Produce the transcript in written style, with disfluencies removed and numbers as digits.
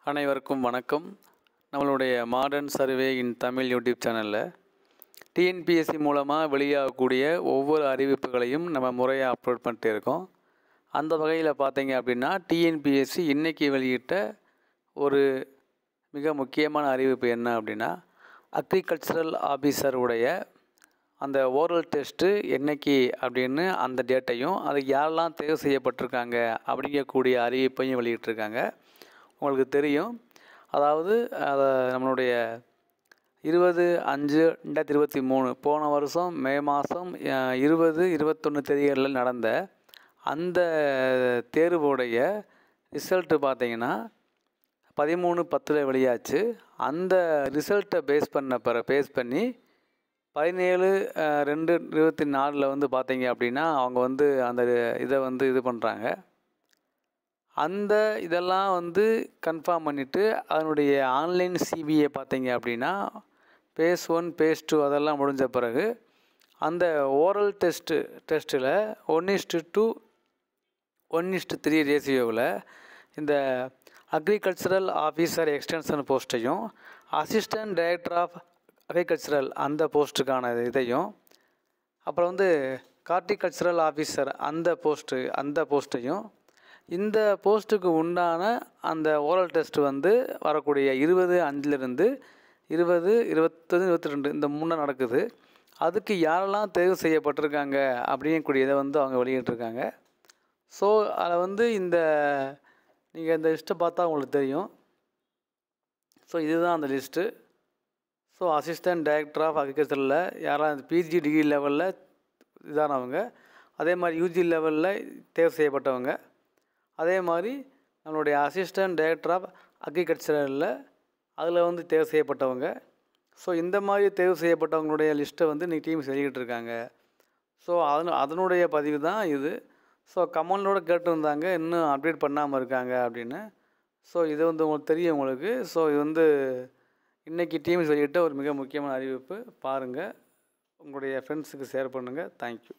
அனைவருக்கும் வணக்கம். நம்மளுடைய மாடர்ன் சர்வே இன் தமிழ் யூடியூப் சேனலில் டிஎன்பிஎஸ்சி மூலமாக வெளியாகக்கூடிய ஒவ்வொரு அறிவிப்புகளையும் நம்ம முறையாக அப்லோட் பண்ணிட்டு இருக்கோம். அந்த வகையில் பார்த்தீங்க அப்படின்னா டிஎன்பிஎஸ்சி இன்றைக்கி வெளியிட்ட ஒரு மிக முக்கியமான அறிவிப்பு என்ன அப்படின்னா, அக்ரிகல்ச்சரல் ஆஃபீஸருடைய அந்த ஓரல் டெஸ்ட்டு என்றைக்கு அப்படின்னு அந்த டேட்டையும் அதுக்கு யாரெல்லாம் தேர்வு செய்யப்பட்டிருக்காங்க அப்படிங்கக்கூடிய அறிவிப்பையும் வெளியிட்டிருக்காங்க. உங்களுக்கு தெரியும், அதாவது நம்மளுடைய 20/5/2023 போன வருஷம் மே மாதம் 20, 21 தேதிகளில் நடந்த அந்த தேர்வுடைய ரிசல்ட்டு பார்த்திங்கன்னா 13/10 வெளியாச்சு. அந்த ரிசல்ட்டை பேஸ் பண்ணி 17/2/24 வந்து பார்த்தீங்க அப்படின்னா அவங்க வந்து அந்த இதை வந்து இது பண்ணுறாங்க. அந்த இதெல்லாம் வந்து கன்ஃபார்ம் பண்ணிவிட்டு அதனுடைய ஆன்லைன் சிபிஐ பார்த்தீங்க அப்படின்னா பேஸ் 1 பேஸ் 2 அதெல்லாம் முடிஞ்ச பிறகு அந்த ஓரல் டெஸ்ட்டில் 1:2 1:3 ரேஷியோவில் இந்த அக்ரிகல்ச்சரல் ஆஃபீஸர் எக்ஸ்டென்ஷன் போஸ்ட்டையும் அசிஸ்டன்ட் டைரக்டர் ஆஃப் அக்ரிகல்ச்சரல் அந்த போஸ்ட்டுக்கான இதையும் அப்புறம் வந்து ஹார்டிகல்ச்சரல் ஆஃபீஸர் அந்த போஸ்ட்டையும் இந்த போஸ்ட்டுக்கு உண்டான அந்த ஓரல் டெஸ்ட்டு வந்து வரக்கூடிய 20/5 20, 21, 22 இந்த 3 நடக்குது. அதுக்கு யாரெல்லாம் தேர்வு செய்யப்பட்டிருக்காங்க அப்படிங்கக்கூடிய இதை வந்து அவங்க வெளியிட்டிருக்காங்க. ஸோ அதில் வந்து நீங்கள் இந்த லிஸ்ட்டை பார்த்தா உங்களுக்கு தெரியும். ஸோ இதுதான் அந்த list. So assistant director of அக்ரிகல்ச்சரில் யாரெல்லாம் பிஜி டிகிரி லெவலில் இதானவங்க, அதே மாதிரி யூஜி லெவலில் தேர்வு செய்யப்பட்டவங்க, அதே மாதிரி நம்மளுடைய அசிஸ்டன்ட் டைரக்டர் ஆஃப் அக்ரிகல்ச்சரில் அதில் வந்து தேர்வு செய்யப்பட்டவங்க. ஸோ இந்த மாதிரி தேர்வு செய்யப்பட்டவங்களுடைய லிஸ்ட்டை வந்து இன்றைக்கி டீம் வெளியிட்டிருக்காங்க. ஸோ அதனுடைய பதிவு தான் இது. ஸோ கமெண்டோடு கேட்டிருந்தாங்க இன்னும் அப்டேட் பண்ணாமல் இருக்காங்க அப்படின்னு. ஸோ இது வந்து உங்களுக்கு தெரியும் உங்களுக்கு. ஸோ இது வந்து இன்றைக்கி டீம் வெளியிட்ட ஒரு மிக முக்கியமான அறிவிப்பு. பாருங்கள், உங்களுடைய ஃப்ரெண்ட்ஸுக்கு ஷேர் பண்ணுங்கள். தேங்க்யூ.